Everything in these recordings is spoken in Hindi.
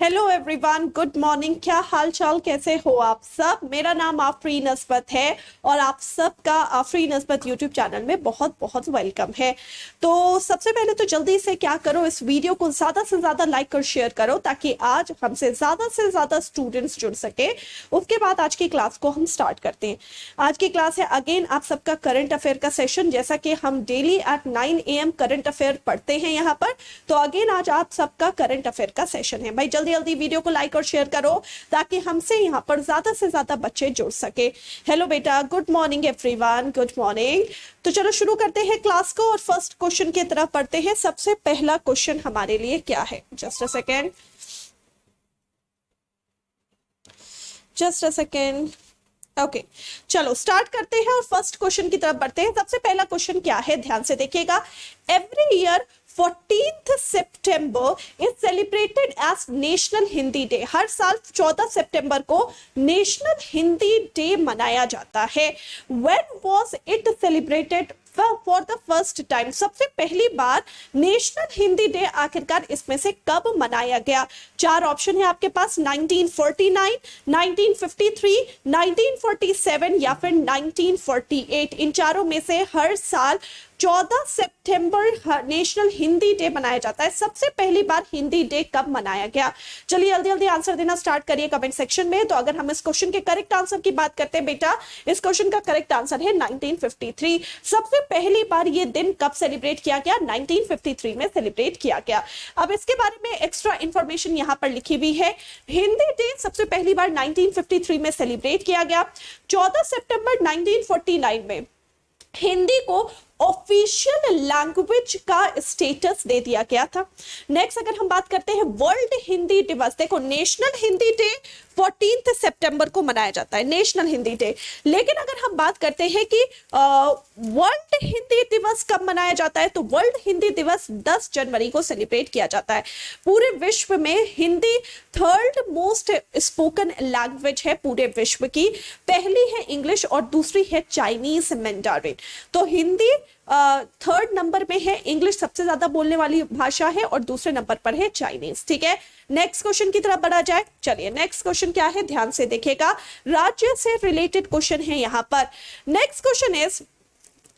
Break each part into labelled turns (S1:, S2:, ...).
S1: Hello everyone, good morning. क्या हाल चाल, कैसे हो आप सब। मेरा नाम आफरीन नस्बत है और आप सबका आफरीन नस्बत यूट्यूब चैनल में बहुत बहुत वेलकम है। तो सबसे पहले तो जल्दी से क्या करो, इस वीडियो को ज़्यादा से ज़्यादा लाइक और शेयर करो ताकि आज हमसे ज़्यादा से ज़्यादा स्टूडेंट्स जुड़ सके। उसके बाद आज की क्लास को हम स्टार्ट करते हैं। आज की क्लास है अगेन आप सबका करंट अफेयर का सेशन। जैसा कि हम daily at 9 AM current affair पढ़ते हैं यहाँ पर, तो अगेन आज आप सबका करंट अफेयर का सेशन है। भाई जल्दी जल्दी वीडियो को लाइक और शेयर करो ताकि हमसे यहाँ पर ज्यादा से ज्यादा बच्चे जुड़ सके। हेलो बेटा, good morning everyone, good morning. तो चलो शुरू करते हैं क्लास को और फर्स्ट क्वेश्चन की तरफ पढ़ते हैं। सबसे पहला क्वेश्चन हमारे लिए क्या है, just a second, just a second. Okay चलो स्टार्ट करते हैं और फर्स्ट क्वेश्चन की तरफ बढ़ते हैं। सबसे पहला क्वेश्चन क्या है, ध्यान से देखिएगा। Every year 14th September is celebrated as national Hindi day. हर साल 14 सितंबर को नेशनल हिंदी डे मनाया जाता है। When was it celebrated for the first time. सबसे पहली बार नेशनल हिंदी डे आखिरकार इसमें से कब मनाया गया। चार ऑप्शन है आपके पास, 1949, 1953, 1947 या फिर 1948। इन चारों में से हर साल 14 सितंबर नेशनल हिंदी डे मनाया जाता है। सबसे पहली बार हिंदी डे कब मनाया गया। चलिए जल्दी जल्दी आंसर देना स्टार्ट करिए कमेंट सेक्शन में। तो अगर हम इस क्वेश्चन के करेक्ट आंसर की बात करते हैं बेटा, इस क्वेश्चन का करेक्ट आंसर है 1953। सबसे पहली बार ये दिन कब सेलिब्रेट किया गया, 1953 में सेलिब्रेट किया गया। अब इसके बारे में एक्स्ट्रा इंफॉर्मेशन यहाँ पर लिखी हुई है। हिंदी डे सबसे पहली बार 1953 में सेलिब्रेट किया गया। 14 सितंबर 1949 में हिंदी को ऑफिशियल लैंग्वेज का स्टेटस दे दिया गया था। नेक्स्ट अगर हम बात करते हैं वर्ल्ड हिंदी दिवस, देखो नेशनल हिंदी डे 14 सितंबर को मनाया जाता है, नेशनल हिंदी डे। लेकिन अगर हम बात करते हैं कि वर्ल्ड हिंदी दिवस कब मनाया जाता है, तो वर्ल्ड हिंदी दिवस 10 जनवरी को सेलिब्रेट किया जाता है। पूरे विश्व में Hindi third most spoken language है पूरे विश्व की। पहली है इंग्लिश और दूसरी है चाइनीज मैंडारिन। तो हिंदी थर्ड नंबर में है, इंग्लिश सबसे ज्यादा बोलने वाली भाषा है और दूसरे नंबर पर है चाइनीज। ठीक है, नेक्स्ट क्वेश्चन की तरफ बढ़ा जाए। चलिए नेक्स्ट क्वेश्चन क्या है, ध्यान से देखिएगा। राज्य से रिलेटेड क्वेश्चन है यहाँ पर। Next question is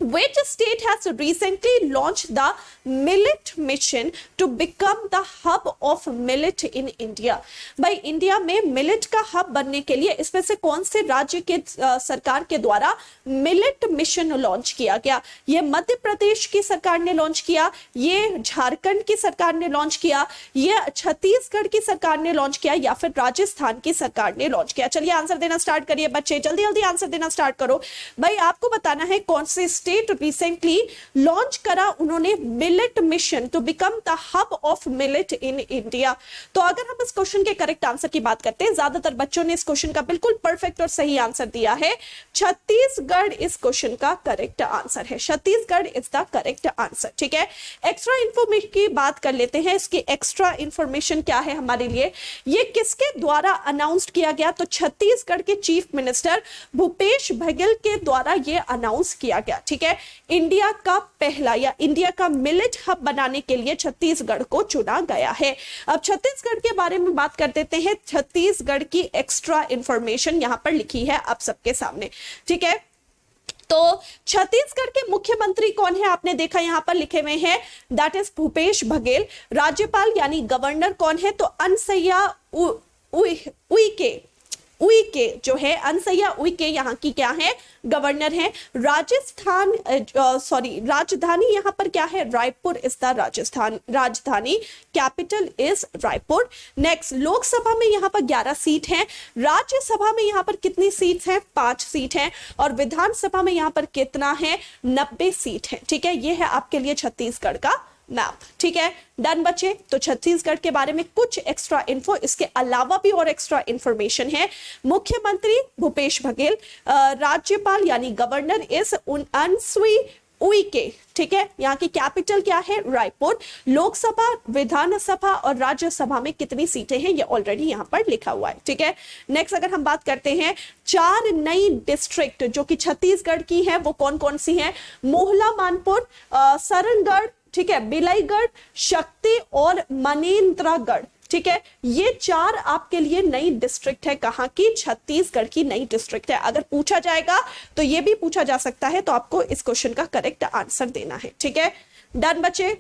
S1: which state has recently launched the millet mission to become the hub of millet in India। भाई इंडिया में मिलेट का हब बनने के लिए इसमें से कौन से राज्य के सरकार के द्वारा मिलेट मिशन लॉन्च किया गया। ये मध्य प्रदेश की सरकार ने लॉन्च किया, ये झारखंड की सरकार ने लॉन्च किया, ये छत्तीसगढ़ की सरकार ने लॉन्च किया या फिर राजस्थान की सरकार ने लॉन्च किया। चलिए आंसर देना स्टार्ट करिए बच्चे, जल्दी जल्दी आंसर देना स्टार्ट करो। भाई आपको बताना है कौन से स्टेट रिसेंटली लॉन्च करा उन्होंने millet mission to become the hub of millet in India. तो अगर हम इस क्वेश्चन के करेक्ट आंसर की बात करते हैं, ज्यादातर बच्चों ने इस क्वेश्चन का बिल्कुल परफेक्ट और सही आंसर दिया है। छत्तीसगढ़ इस क्वेश्चन का करेक्ट आंसर है, Chhattisgarh is the correct answer. ठीक है, एक्स्ट्रा इंफॉर्मेशन की बात कर लेते हैं। इसकी एक्स्ट्रा इंफॉर्मेशन क्या है हमारे लिए, ये किसके द्वारा अनाउंस किया गया, तो छत्तीसगढ़ के चीफ मिनिस्टर भूपेश बघेल के द्वारा ये अनाउंस किया गया। ठीक है, इंडिया का पहला या इंडिया का मिलेट हब बनाने के लिए छत्तीसगढ़ को चुना गया है। अब छत्तीसगढ़ के बारे में बात कर देते हैं। छत्तीसगढ़ की एक्स्ट्रा इंफॉर्मेशन यहां पर लिखी है आप सबके सामने। ठीक है, तो छत्तीसगढ़ के मुख्यमंत्री कौन है, आपने देखा यहां पर लिखे हुए हैं, दैट इज भूपेश बघेल। राज्यपाल यानी गवर्नर कौन है, तो अनसुईया उइके जो है, अनसुईया उइके यहाँ की क्या है, गवर्नर है। राजधानी यहाँ पर क्या है, रायपुर इज द राजधानी, capital is Raipur. Next, Lok Sabha में यहाँ पर 11 सीट हैं, राज्यसभा में यहाँ पर कितनी सीट हैं, 5 सीट हैं, और विधानसभा में यहाँ पर कितना है, 90 सीट है। ठीक है, ये है आपके लिए छत्तीसगढ़ का मैप। ठीक है, डन बच्चे। तो छत्तीसगढ़ के बारे में कुछ एक्स्ट्रा इन्फो, इसके अलावा भी और एक्स्ट्रा इंफॉर्मेशन है। मुख्यमंत्री भूपेश बघेल, राज्यपाल यानी गवर्नर इज अनसुईया उइके। ठीक है, यहाँ की कैपिटल क्या है, रायपुर। लोकसभा, विधानसभा और राज्यसभा में कितनी सीटें हैं, ये ऑलरेडी यहाँ पर लिखा हुआ है। ठीक है, नेक्स्ट अगर हम बात करते हैं, 4 नई डिस्ट्रिक्ट जो कि छत्तीसगढ़ की है वो कौन कौन सी हैं, मोहला मानपुर, सरनगढ़, ठीक है, बिलाईगढ़, शक्ति और मनेन्द्रगढ़। ठीक है, ये 4 आपके लिए नई डिस्ट्रिक्ट है, कहां की, छत्तीसगढ़ की नई डिस्ट्रिक्ट है। अगर पूछा जाएगा तो ये भी पूछा जा सकता है, तो आपको इस क्वेश्चन का करेक्ट आंसर देना है। ठीक है, डन बच्चे।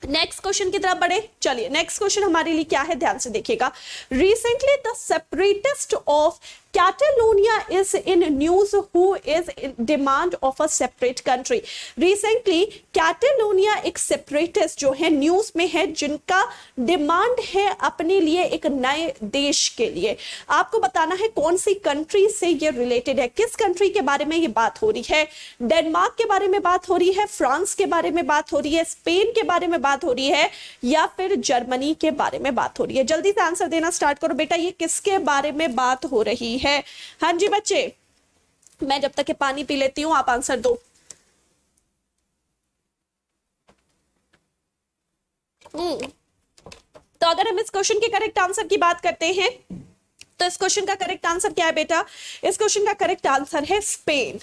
S1: नेक्स्ट क्वेश्चन की तरफ बढ़े, चलिए नेक्स्ट क्वेश्चन हमारे लिए क्या है, ध्यान से देखिएगा। Recently the separatist of Catalonia is in news who is in demand of a separate country. Recently Catalonia एक सेपरेटिस्ट जो है न्यूज में है, जिनका डिमांड है अपने लिए एक नए देश के लिए। आपको बताना है कौन सी कंट्री से ये रिलेटेड है, किस कंट्री के बारे में ये बात हो रही है। डेनमार्क के बारे में बात हो रही है, फ्रांस के बारे में बात हो रही है, स्पेन के बारे में बात हो रही है, या फिर जर्मनी के बारे में बात हो रही है। जल्दी से आंसर देना स्टार्ट करो बेटा, ये किसके बारे में बात हो रही है। हाँ जी बच्चे, मैं जब तक के पानी पी लेती हूं, आप आंसर दो। तो अगर हम इस क्वेश्चन के करेक्ट आंसर की बात करते हैं, तो इस क्वेश्चन का करेक्ट आंसर क्या है बेटा, इस क्वेश्चन का करेक्ट आंसर है स्पेन।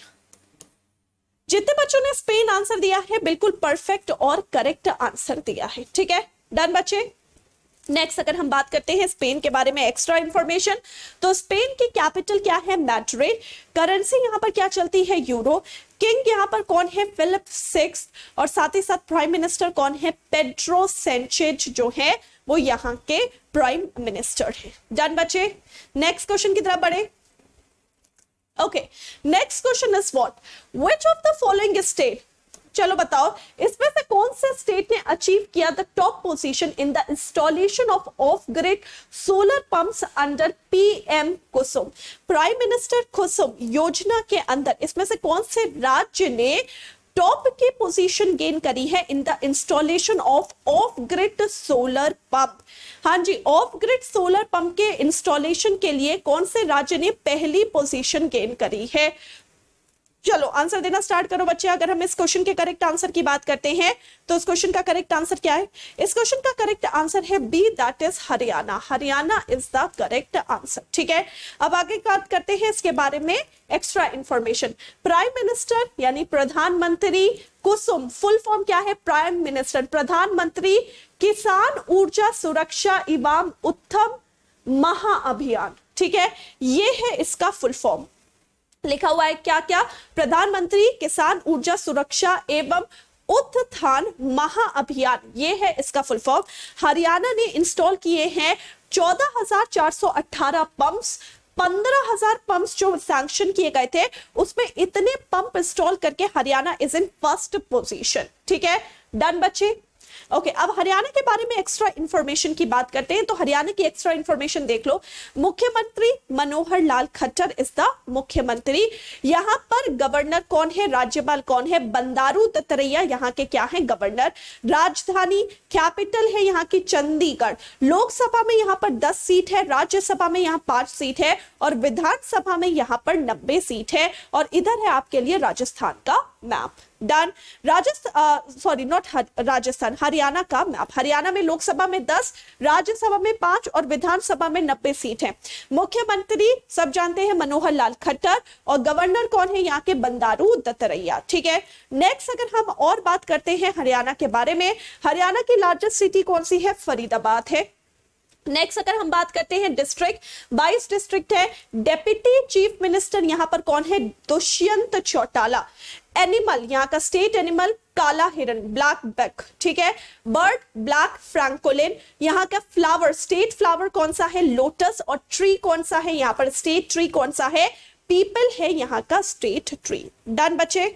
S1: जितने बच्चों ने स्पेन आंसर दिया है, बिल्कुल परफेक्ट और करेक्ट आंसर दिया है। ठीक है, डन बच्चे। नेक्स्ट अगर हम बात करते हैं स्पेन के बारे में एक्स्ट्रा इंफॉर्मेशन, तो स्पेन की कैपिटल क्या है, मैड्रिड। करेंसी यहां पर क्या चलती है, यूरो। किंग यहां पर कौन है, फिलिप 6, और साथ ही साथ प्राइम मिनिस्टर कौन है, पेड्रो सैंचेज जो है वो यहां के प्राइम मिनिस्टर है। डन बच्चे, नेक्स्ट क्वेश्चन की तरफ बढ़े। Okay, next question is what, which of the following state, चलो बताओ इसमें से कौन से स्टेट ने अचीव किया the top position in the installation of grid solar pumps under PM Kusum. Prime minister Kusum योजना के अंदर इसमें से कौन से राज्य ने टॉप की पोजीशन गेन करी है इन the installation of grid solar pump. हाँ जी, ऑफ ग्रिड सोलर पंप के इंस्टॉलेशन के लिए कौन से राज्य ने पहली पोजीशन गेन करी है। चलो आंसर देना स्टार्ट करो बच्चे। अगर हम इस क्वेश्चन के करेक्ट आंसर की बात करते हैं, तो इस क्वेश्चन का करेक्ट आंसर क्या है, इस क्वेश्चन का करेक्ट आंसर है B, that is Haryana. Haryana is the correct answer. ठीक है, अब आगे बात करते हैं इसके बारे में एक्स्ट्रा इंफॉर्मेशन। प्राइम मिनिस्टर यानी प्रधानमंत्री कुसुम, फुल फॉर्म क्या है, प्राइम मिनिस्टर प्रधानमंत्री किसान ऊर्जा सुरक्षा एवं उत्थम महाअभियान। ठीक है, ये है इसका फुल फॉर्म, लिखा हुआ है क्या क्या, प्रधानमंत्री किसान ऊर्जा सुरक्षा एवं उत्थान महाअभियान, ये है इसका फुल फॉर्म। हरियाणा ने इंस्टॉल किए हैं 14,418 पंप्स। 15,000 पंप्स जो सैंक्शन किए गए थे, उसमें इतने पंप इंस्टॉल करके Haryana is in first position. ठीक है, डन बच्चे। ओके, अब हरियाणा के बारे में एक्स्ट्रा इंफॉर्मेशन की बात करते हैं, तो हरियाणा की एक्स्ट्रा इंफॉर्मेशन देख लो। मुख्यमंत्री मनोहर लाल खट्टर इज द मुख्यमंत्री। यहाँ पर गवर्नर कौन है, राज्यपाल कौन है, बंडारू दत्तात्रेय यहाँ के क्या है, गवर्नर। राजधानी कैपिटल है यहाँ की चंडीगढ़। लोकसभा में यहाँ पर 10 सीट है, राज्यसभा में यहाँ 5 सीट है, और विधानसभा में यहाँ पर 90 सीट है। और इधर है आपके लिए राजस्थान का मैप। डन। राजस्थान, हरियाणा का मैप। हरियाणा में लोकसभा में 10, राज्यसभा में 5 और विधानसभा में 90 सीट है। मुख्यमंत्री सब जानते हैं मनोहर लाल खट्टर, और गवर्नर कौन है यहाँ के, बंडारू दत्तात्रेय। ठीक है, नेक्स्ट अगर हम और बात करते हैं हरियाणा के बारे में, हरियाणा की लार्जेस्ट सिटी कौन सी है, फरीदाबाद है। नेक्स्ट अगर हम बात करते हैं डिस्ट्रिक्ट, 22 डिस्ट्रिक्ट है। डेप्यूटी चीफ मिनिस्टर यहाँ पर कौन है, दुष्यंत चौटाला। एनिमल यहाँ का स्टेट एनिमल काला हिरन, ब्लैक बक। ठीक है, बर्ड ब्लैक फ्रैंकोलिन। यहाँ का फ्लावर, स्टेट फ्लावर कौन सा है, लोटस। और ट्री कौन सा है, यहाँ पर स्टेट ट्री कौन सा है, पीपल है यहाँ का स्टेट ट्री। डन बच्चे,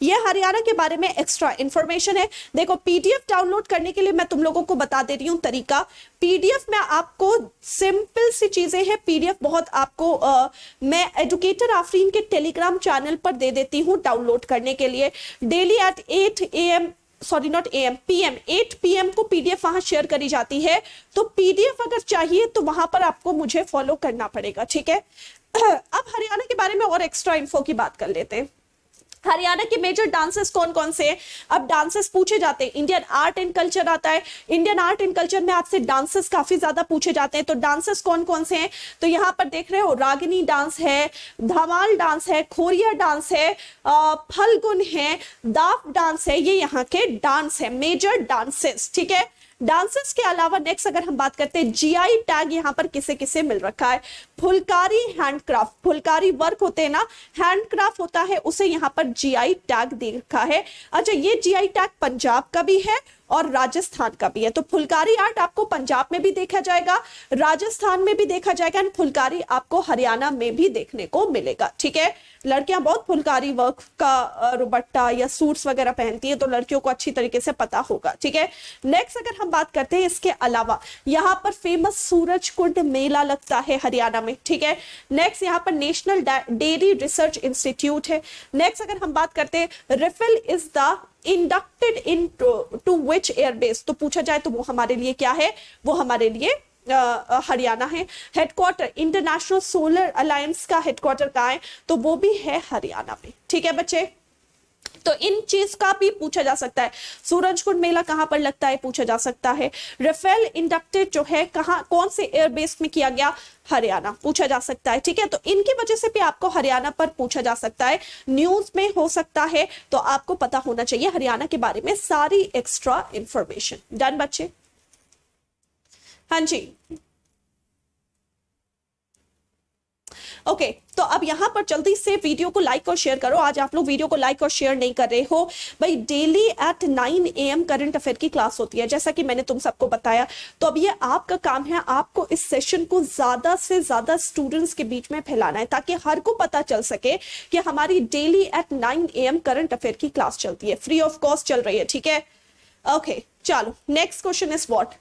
S1: ये हरियाणा के बारे में एक्स्ट्रा इंफॉर्मेशन है। देखो पीडीएफ डाउनलोड करने के लिए मैं तुम लोगों को बता दे रही हूँ तरीका। पीडीएफ में आपको सिंपल सी चीजें हैं, पीडीएफ बहुत आपको मैं एजुकेटर आफरीन के टेलीग्राम चैनल पर दे देती हूँ डाउनलोड करने के लिए। Daily at 8 AM, sorry not AM, PM, 8 PM को पीडीएफ वहां शेयर करी जाती है। तो पीडीएफ अगर चाहिए तो वहां पर आपको मुझे फॉलो करना पड़ेगा। ठीक है, अब हरियाणा के बारे में और एक्स्ट्रा इन्फो की बात कर लेते हैं। हरियाणा के मेजर डांसेस कौन कौन से हैं? अब डांसेस पूछे जाते हैं, इंडियन आर्ट एंड कल्चर आता है, इंडियन आर्ट एंड कल्चर में आपसे डांसेस काफी ज्यादा पूछे जाते हैं। तो डांसेस कौन कौन से हैं? तो यहाँ पर देख रहे हो, रागिनी डांस है, धमाल डांस है, खोरिया डांस है, फल्गुन है, दाफ डांस है, ये यहाँ के डांस है, मेजर डांसेस। ठीक है, डांसर्स के अलावा नेक्स्ट अगर हम बात करते हैं जीआई टैग यहाँ पर किसे किसे मिल रखा है, फुलकारी हैंडक्राफ्ट, फुलकारी वर्क होते हैं ना, हैंडक्राफ्ट होता है, उसे यहाँ पर जीआई टैग दे रखा है। अच्छा, ये जीआई टैग पंजाब का भी है और राजस्थान का भी है, तो फुलकारी आर्ट आपको पंजाब में भी देखा जाएगा, राजस्थान में भी देखा जाएगा, एंड फुलकारी आपको हरियाणा में भी देखने को मिलेगा। ठीक है, लड़कियां बहुत फुलकारी वर्क का दुपट्टा या सूट्स वगैरह पहनती है, तो लड़कियों को अच्छी तरीके से पता होगा। ठीक है, नेक्स्ट अगर हम बात करते हैं इसके अलावा यहाँ पर फेमस सूरजकुंड मेला लगता है हरियाणा में। ठीक है, नेक्स्ट यहाँ पर नेशनल डेयरी रिसर्च इंस्टीट्यूट है। नेक्स्ट अगर हम बात करते हैं Rafale is the inducted into which airbase, तो पूछा जाए तो वो हमारे लिए क्या है, वो हमारे लिए हरियाणा है। हेडक्वार्टर इंटरनेशनल सोलर अलायंस का हेडक्वार्टर कहाँ है, तो वो भी है हरियाणा में। ठीक है बच्चे, तो इन चीज का भी पूछा जा सकता है, सूरजकुंड मेला कहां पर लगता है पूछा जा सकता है, राफेल इंडक्टेड जो है कहां कौन से एयरबेस में किया गया, हरियाणा, पूछा जा सकता है। ठीक है, तो इनकी वजह से भी आपको हरियाणा पर पूछा जा सकता है, न्यूज में हो सकता है, तो आपको पता होना चाहिए हरियाणा के बारे में सारी एक्स्ट्रा इंफॉर्मेशन। डन बच्चे, हाँ जी ओके तो अब यहां पर जल्दी से वीडियो को लाइक और शेयर करो। आज आप लोग वीडियो को लाइक और शेयर नहीं कर रहे हो भाई। Daily at 9 AM current affair की क्लास होती है, जैसा कि मैंने तुम सबको बताया। तो अब ये आपका काम है, आपको इस सेशन को ज्यादा से ज्यादा स्टूडेंट्स के बीच में फैलाना है, ताकि हर को पता चल सके कि हमारी daily at 9 AM current affair की क्लास चलती है, फ्री ऑफ कॉस्ट चल रही है। ठीक है, ओके चलो next question is what,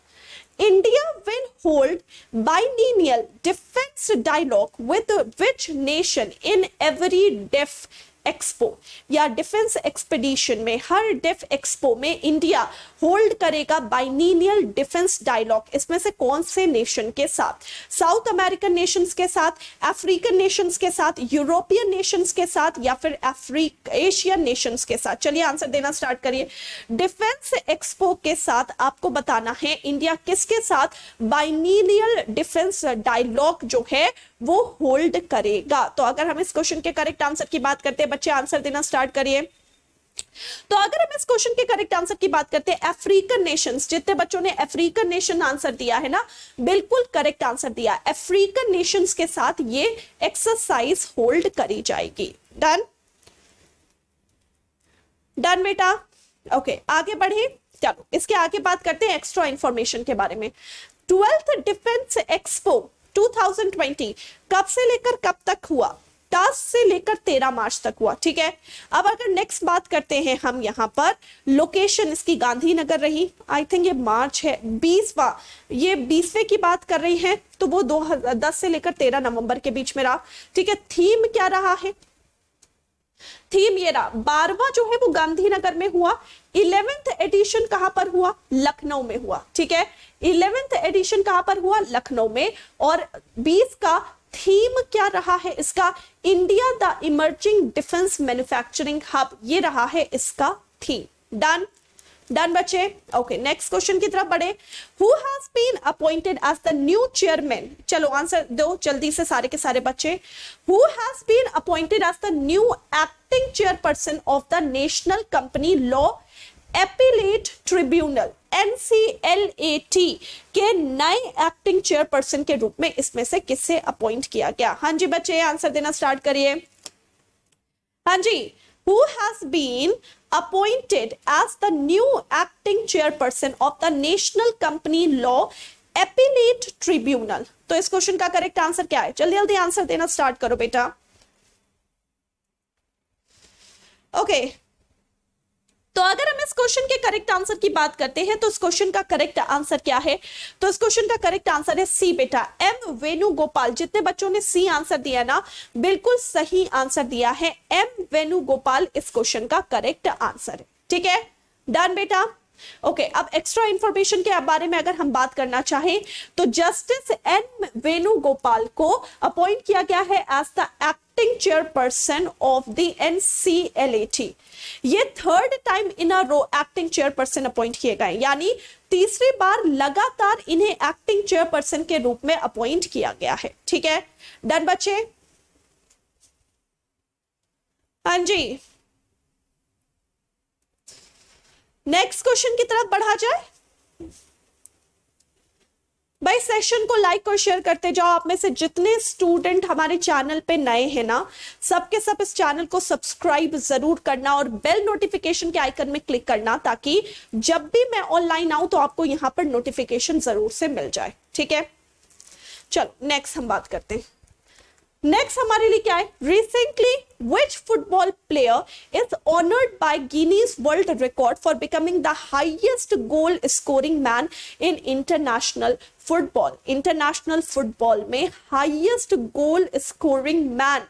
S1: India will hold biennial defense dialogue with which nation in every DEF expo या डिफेंस एक्सपेडिशन में, हर डेफ एक्सपो में इंडिया होल्ड करेगा बाइनीनियल डिफेंस डायलॉग। इसमें से कौन से नेशन के साथ, साउथ अमेरिकन नेशंस के साथ, अफ्रीकन नेशंस के साथ, यूरोपियन नेशंस के साथ, या फिर एशियन नेशंस के साथ? चलिए आंसर देना स्टार्ट करिए। डिफेंस एक्सपो के साथ आपको बताना है इंडिया किसके साथ बाइनीनियल डिफेंस डायलॉग जो है वो होल्ड करेगा। तो अगर हम इस क्वेश्चन के करेक्ट आंसर की बात करते हैं, बच्चे आंसर देना स्टार्ट करिए। तो अगर हम इस क्वेश्चन के करेक्ट आंसर की बात करते हैं, अफ्रीकन नेशंस, जितने बच्चों ने अफ्रीकन नेशन आंसर दिया है ना, बिल्कुल करेक्ट आंसर दिया। अफ्रीकन नेशंस के साथ ये एक्सरसाइज होल्ड करी जाएगी। डन डन बेटा, ओके आगे बढ़े। चलो इसके आगे बात करते हैं एक्स्ट्रा इंफॉर्मेशन के बारे में। 12th डिफेंस एक्सपो 2020 कब से लेकर कब तक हुआ? 10 से लेकर 13 मार्च तक हुआ। ठीक है, अब अगर नेक्स्ट बात करते हैं हम यहाँ पर, लोकेशन इसकी गांधीनगर रही, आई थिंक ये मार्च है, 20वां, ये 20वें की बात कर रही हैं, तो वो 10 से लेकर 13 नवंबर के बीच में रहा। ठीक है, थीम क्या रहा है? थीम ये रहा, 12वां जो है वो गांधीनगर में हुआ, 11th एडिशन कहां पर हुआ? लखनऊ में हुआ। ठीक है, 11th एडिशन कहां पर हुआ? लखनऊ में। और 20 का थीम क्या रहा है इसका? India the emerging defence manufacturing hub, ये रहा है इसका थीम। डन डन बच्चे, ओके नेक्स्ट क्वेश्चन की तरफ बढ़े। Who has been appointed as the new chairman? चलो आंसर दो जल्दी से सारे के सारे बच्चे। Who has been appointed as the new acting chairperson of the national company law appellate tribunal, NCLAT के नए एक्टिंग चेयरपर्सन के रूप में इसमें से किसे अपॉइंट किया गया? हाँ जी बच्चे आंसर देना स्टार्ट करिए। हाँ जी, who has been appointed as the new acting chairperson of the National Company Law Appellate Tribunal? तो इस क्वेश्चन का करेक्ट आंसर क्या है? जल्दी जल्दी आंसर देना स्टार्ट करो बेटा। ओके तो अगर हम इस क्वेश्चन के करेक्ट आंसर की बात करते हैं, तो इस क्वेश्चन का करेक्ट आंसर क्या है? तो इस क्वेश्चन का करेक्ट आंसर है सी बेटा, एम वेणुगोपाल। जितने बच्चों ने सी आंसर दिया ना, बिल्कुल सही आंसर दिया है, एम वेणुगोपाल इस क्वेश्चन का करेक्ट आंसर है। ठीक है, डन बेटा। ओके अब एक्स्ट्रा इंफॉर्मेशन के बारे में अगर हम बात करना चाहें, तो जस्टिस एन वेणुगोपाल को अपॉइंट किया गया है as the acting chairperson of the NCLAT। ये third time in a row acting chairperson appoint किए गए, यानी तीसरी बार लगातार इन्हें एक्टिंग चेयरपर्सन के रूप में अपॉइंट किया गया है। ठीक है, डन बच्चे। हाँ जी, नेक्स्ट क्वेश्चन की तरफ बढ़ा जाए। सेशन को लाइक और शेयर करते जाओ। आप में से जितने स्टूडेंट हमारे चैनल पे नए हैं ना, सबके सब इस चैनल को सब्सक्राइब जरूर करना और बेल नोटिफिकेशन के आइकन में क्लिक करना, ताकि जब भी मैं ऑनलाइन आऊं तो आपको यहां पर नोटिफिकेशन जरूर से मिल जाए। ठीक है, चलो नेक्स्ट हम बात करते हैं। नेक्स्ट हमारे लिए क्या है? Recently which football player is honored by Guinness World Record for becoming the highest goal scoring man in international football? International football में हाईएस्ट गोल स्कोरिंग मैन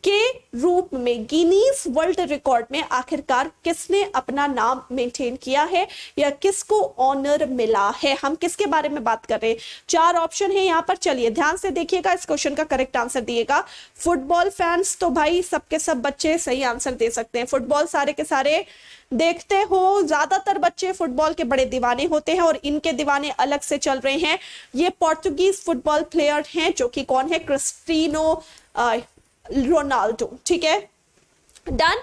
S1: के रूप में गिनीज वर्ल्ड रिकॉर्ड में आखिरकार किसने अपना नाम मेंटेन किया है या किसको ऑनर मिला है? हम किसके बारे में बात कर रहे हैं? 4 ऑप्शन है यहाँ पर, चलिए ध्यान से देखिएगा, इस क्वेश्चन का करेक्ट आंसर दिएगा। फुटबॉल फैंस तो भाई सबके सब बच्चे सही आंसर दे सकते हैं, फुटबॉल सारे के सारे देखते हो, ज्यादातर बच्चे फुटबॉल के बड़े दीवाने होते हैं और इनके दीवाने अलग से चल रहे हैं। ये पोर्तुगीज फुटबॉल प्लेयर हैं जो कि कौन है? Cristiano Ronaldo. ठीक है, डन।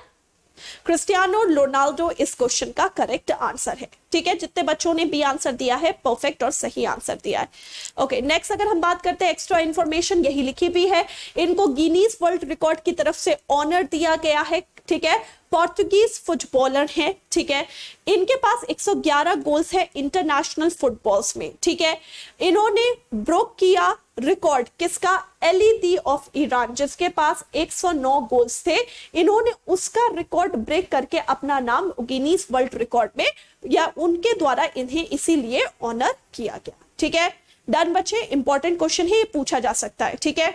S1: क्रिस्टियानो रोनाल्डो इस क्वेश्चन का करेक्ट आंसर है। ठीक है, जितने बच्चों ने बी आंसर दिया है परफेक्ट और सही आंसर दिया है। ओके, नेक्स्ट अगर हम बात करते हैं एक्स्ट्रा इंफॉर्मेशन, यही लिखी भी है, इनको गिनीज वर्ल्ड रिकॉर्ड की तरफ से ऑनर दिया गया है। ठीक है, पोर्तुगीज फुटबॉलर हैं। ठीक है, इनके पास 111 गोल्स है इंटरनेशनल फुटबॉल्स में। ठीक है, इन्होंने ब्रोक किया रिकॉर्ड किसका? एलीदी ऑफ ईरान, जिसके पास 109 गोल्स थे। इन्होंने उसका रिकॉर्ड ब्रेक करके अपना नाम गिनीज वर्ल्ड रिकॉर्ड में, या उनके द्वारा इन्हें इसीलिए ऑनर किया गया। ठीक है, डन बच्चे, इंपॉर्टेंट क्वेश्चन है, ये पूछा जा सकता है। ठीक है,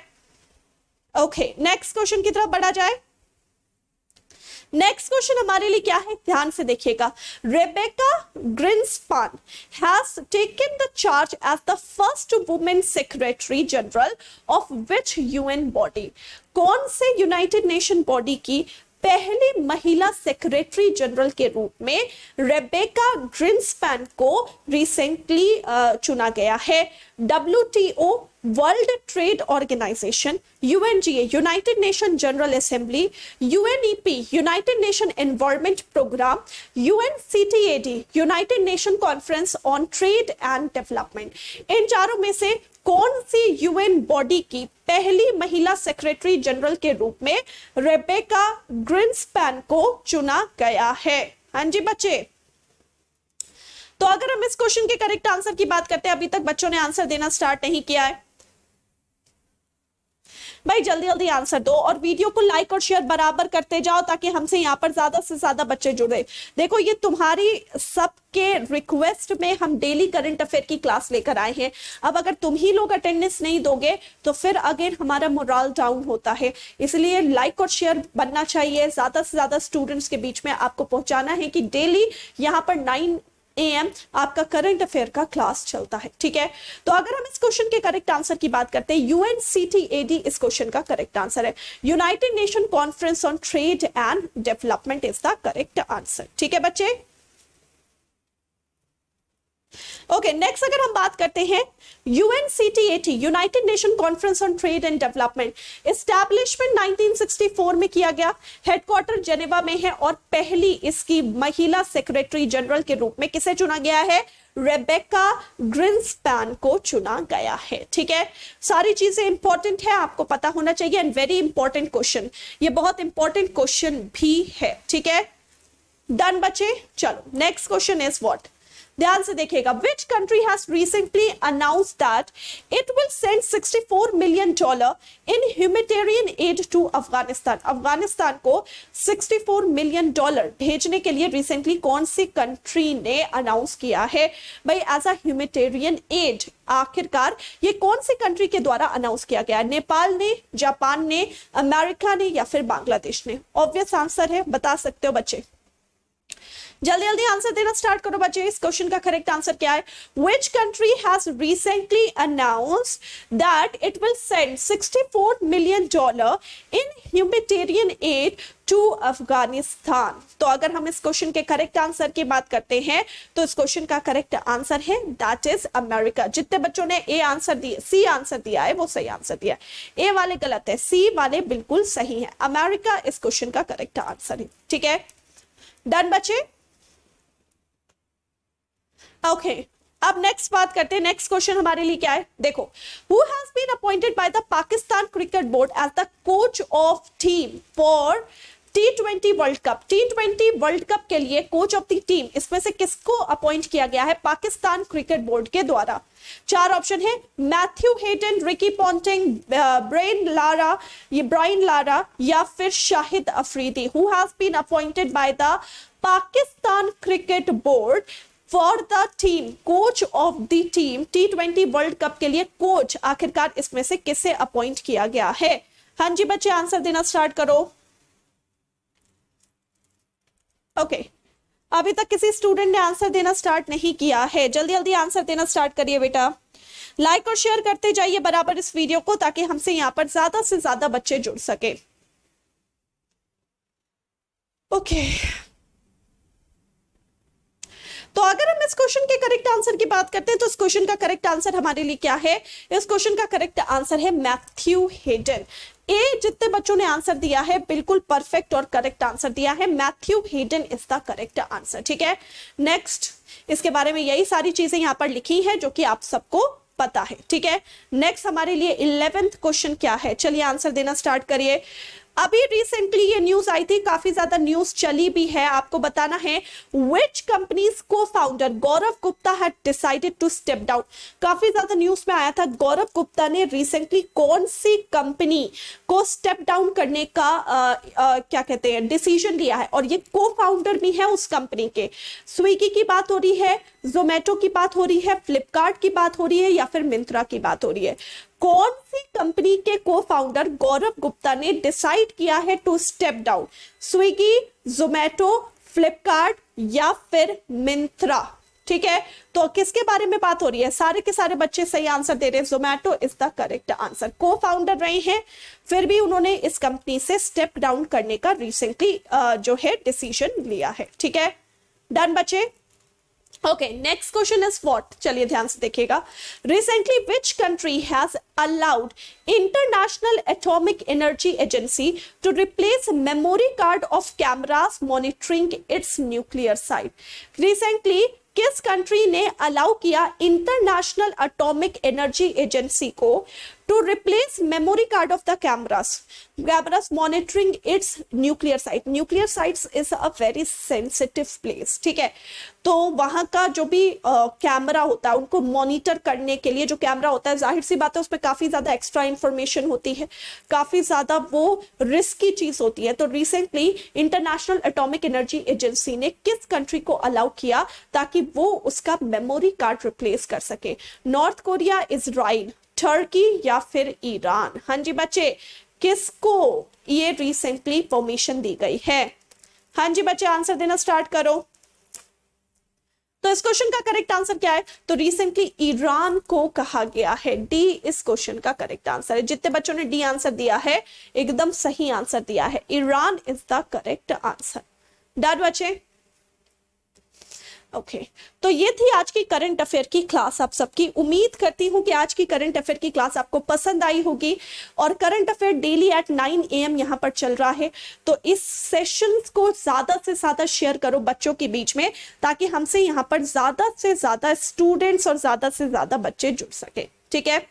S1: ओके, नेक्स्ट क्वेश्चन की तरफ बढ़ा जाए। नेक्स्ट क्वेश्चन हमारे लिए क्या है? ध्यान से देखिएगा। Rebecca Grynspan has taken the charge as the first women secretary general of which UN body? कौन से यूनाइटेड नेशन बॉडी की पहली महिला सेक्रेटरी जनरल के रूप में रेबेका ग्रिंसपैन को रिसेंटली चुना गया है? WTO, world trade organisation, UNGA, united nation general assembly, UNEP, united nation environment programme, UNCTAD, united nation conference on trade and development. इन चारों में से कौन सी यूएन बॉडी की पहली महिला सेक्रेटरी जनरल के रूप में रेबेका ग्रिंसपैन को चुना गया है? हाँ जी बच्चे, तो अगर हम इस क्वेश्चन के करेक्ट आंसर की बात करते हैं, अभी तक बच्चों ने आंसर देना स्टार्ट नहीं किया है, भाई जल्दी जल्दी आंसर दो और वीडियो को लाइक और शेयर बराबर करते जाओ ताकि हमसे यहाँ पर ज्यादा से ज्यादा बच्चे जुड़े। देखो ये तुम्हारी सबके रिक्वेस्ट में हम डेली करंट अफेयर की क्लास लेकर आए हैं। अब अगर तुम ही लोग अटेंडेंस नहीं दोगे तो फिर अगेन हमारा मोरल डाउन होता है, इसलिए लाइक और शेयर बनना चाहिए, ज्यादा से ज्यादा स्टूडेंट्स के बीच में आपको पहुंचाना है कि डेली यहाँ पर 9 AM आपका करंट अफेयर का क्लास चलता है। ठीक है, तो अगर हम इस क्वेश्चन के करेक्ट आंसर की बात करते हैं, UNCTAD इस क्वेश्चन का करेक्ट आंसर है। United nation conference on trade and development is the correct answer. ठीक है बच्चे, ओके, नेक्स्ट अगर हम बात करते हैं UNCTAD, united nation conference on trade and development, establishment 1964 में किया गया, हेडक्वार्टर जेनेवा में है और पहली इसकी महिला सेक्रेटरी जनरल के रूप में किसे चुना गया है? रेबेका ग्रिंसपैन को चुना गया है। ठीक है, सारी चीजें इंपॉर्टेंट है, आपको पता होना चाहिए एंड वेरी इंपॉर्टेंट क्वेश्चन, ये बहुत इंपॉर्टेंट क्वेश्चन भी है। ठीक है, डन बच्चे, चलो नेक्स्ट क्वेश्चन इज व्हाट? ध्यान से देखिएगा, which country has recently announced that it will send $64 million in humanitarian aid to Afghanistan? Afghanistan को $64 मिलियन भेजने के लिए रिसेंटली कौन सी कंट्री ने अनाउंस किया है भाई एज अ ह्यूमैनिटेरियन एड? आखिरकार ये कौन सी कंट्री के द्वारा अनाउंस किया गया? नेपाल ने, जापान ने, अमेरिका ने या फिर बांग्लादेश ने? ऑब्वियस आंसर है, बता सकते हो बच्चे, जल्दी जल्दी आंसर देना स्टार्ट करो बच्चे। इस क्वेश्चन का करेक्ट आंसर क्या है? Which country has recently announced that it will send $64 million in humanitarian aid to Afghanistan? तो अगर हम इस क्वेश्चन के करेक्ट आंसर की बात करते हैं तो इस क्वेश्चन का करेक्ट आंसर है दैट इज अमेरिका। जितने बच्चों ने ए आंसर दिए, सी आंसर दिया है वो सही आंसर दिया है, ए वाले गलत है, सी वाले बिल्कुल सही है। अमेरिका इस क्वेश्चन का करेक्ट आंसर है। ठीक है, डन बच्चे, ओके अब नेक्स्ट बात करते हैं, नेक्स्ट क्वेश्चन हमारे लिए क्या है, देखो, who has been appointed by the Pakistan cricket board as the coach of team for T20 world cup. T20 world cup के लिए कोच ऑफ द टीम इसमें से किसको अपॉइंट किया गया है पाकिस्तान क्रिकेट बोर्ड के द्वारा? चार ऑप्शन है, Matthew Hayden, Ricky Ponting, Brian Lara या फिर Shahid Afridi. Who has been appointed by the Pakistan cricket board for the team, coach of the team T20 world cup के लिए कोच आखिरकार इसमें से किसे अपॉइंट किया गया है? हाँ जी बच्चे, आंसर देना स्टार्ट करो। ओके अभी तक किसी स्टूडेंट ने आंसर देना स्टार्ट नहीं किया है, जल्दी जल्दी आंसर देना स्टार्ट करिए बेटा। लाइक और शेयर करते जाइए बराबर इस वीडियो को, ताकि हमसे यहां पर ज्यादा से ज्यादा बच्चे जुड़ सके। ओके तो अगर हम इस क्वेश्चन के करेक्ट आंसर की बात करते हैं तो इस क्वेश्चन का करेक्ट आंसर हमारे लिए क्या है? इस क्वेश्चन का करेक्ट आंसर है मैथ्यू हेडन। ए जितने बच्चों ने आंसर दिया है बिल्कुल परफेक्ट और करेक्ट आंसर दिया है, Matthew Hayden is the correct answer. ठीक है, नेक्स्ट इसके बारे में यही सारी चीजें यहां पर लिखी है जो कि आप सबको पता है। ठीक है, नेक्स्ट हमारे लिए 11th क्वेश्चन क्या है, चलिए आंसर देना स्टार्ट करिए। अभी रिसेंटली ये न्यूज आई थी, काफी ज्यादा न्यूज चली भी है, आपको बताना है व्हिच कंपनीज को founder Gaurav Gupta had decided to step down. काफी ज्यादा न्यूज में आया था गौरव गुप्ता ने रिसेंटली कौन सी कंपनी को स्टेप डाउन करने का क्या कहते हैं डिसीजन लिया है, और ये को फाउंडर भी है उस कंपनी के। स्विगी की बात हो रही है, जोमेटो की बात हो रही है, फ्लिपकार्ट की बात हो रही है या फिर मिंत्रा की बात हो रही है। कौन सी कंपनी के को फाउंडर गौरव गुप्ता ने डिसाइड किया है to step down? Swiggy, Zomato, Flipkart या फिर मिंत्रा? ठीक है, तो किसके बारे में बात हो रही है? सारे के सारे बच्चे सही आंसर दे रहे हैं, Zomato is the correct answer. को फाउंडर रहे हैं, फिर भी उन्होंने इस कंपनी से स्टेप डाउन करने का रिसेंटली जो है डिसीजन लिया है। ठीक है, डन बच्चे। Okay, next question is what, चलिए ध्यान से देखिएगा। Recently which country has allowed international atomic energy agency to replace memory card of cameras monitoring its nuclear site? Recently किस कंट्री ने अलाउ किया इंटरनेशनल एटॉमिक एनर्जी एजेंसी को to replace memory card of the cameras monitoring its nuclear site? Nuclear sites is a very sensitive place. ठीक है, तो वहां का जो भी कैमरा होता है उनको मॉनिटर करने के लिए, जो कैमरा होता है जाहिर सी बात है उसमें काफी ज्यादा एक्स्ट्रा इंफॉर्मेशन होती है, काफी ज्यादा वो रिस्क की चीज होती है। तो recently international atomic energy agency ने किस कंट्री को अलाउ किया ताकि वो उसका मेमोरी कार्ड रिप्लेस कर सके? नॉर्थ कोरिया, इजराइल, टर्की या फिर ईरान? हाँ जी बच्चे, किसको ये रिसेंटली परमिशन दी गई है? हाँ जी बच्चे, आंसर देना स्टार्ट करो। तो इस क्वेश्चन का करेक्ट आंसर क्या है? तो रिसेंटली ईरान को कहा गया है। डी इस क्वेश्चन का करेक्ट आंसर है। जितने बच्चों ने डी आंसर दिया है एकदम सही आंसर दिया है, Iran is the correct answer. Done बच्चे। ओके तो ये थी आज की करंट अफेयर की क्लास आप सबकी। उम्मीद करती हूँ कि आज की करंट अफेयर की क्लास आपको पसंद आई होगी। और current affair daily at 9 AM यहाँ पर चल रहा है, तो इस सेशंस को ज्यादा से ज्यादा शेयर करो बच्चों के बीच में, ताकि हमसे यहाँ पर ज्यादा से ज्यादा स्टूडेंट्स और ज्यादा से ज्यादा बच्चे जुड़ सके। ठीक है,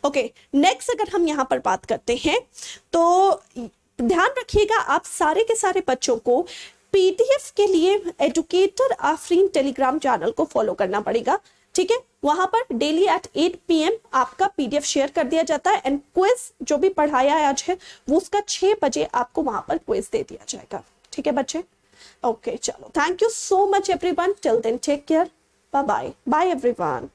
S1: ओके नेक्स्ट अगर हम यहाँ पर बात करते हैं तो ध्यान रखिएगा आप सारे के सारे बच्चों को पीडीएफ के लिए एजुकेटर आफरीन टेलीग्राम चैनल को फॉलो करना पड़ेगा। ठीक है, वहां पर डेली एट 8 PM आपका पीडीएफ शेयर कर दिया जाता है, एंड क्विज जो भी पढ़ाया है आज है वो उसका 6 बजे आपको वहां पर क्विज दे दिया जाएगा। ठीक है बच्चे, ओके चलो, thank you so much everyone, till then take care, bye bye, bye everyone.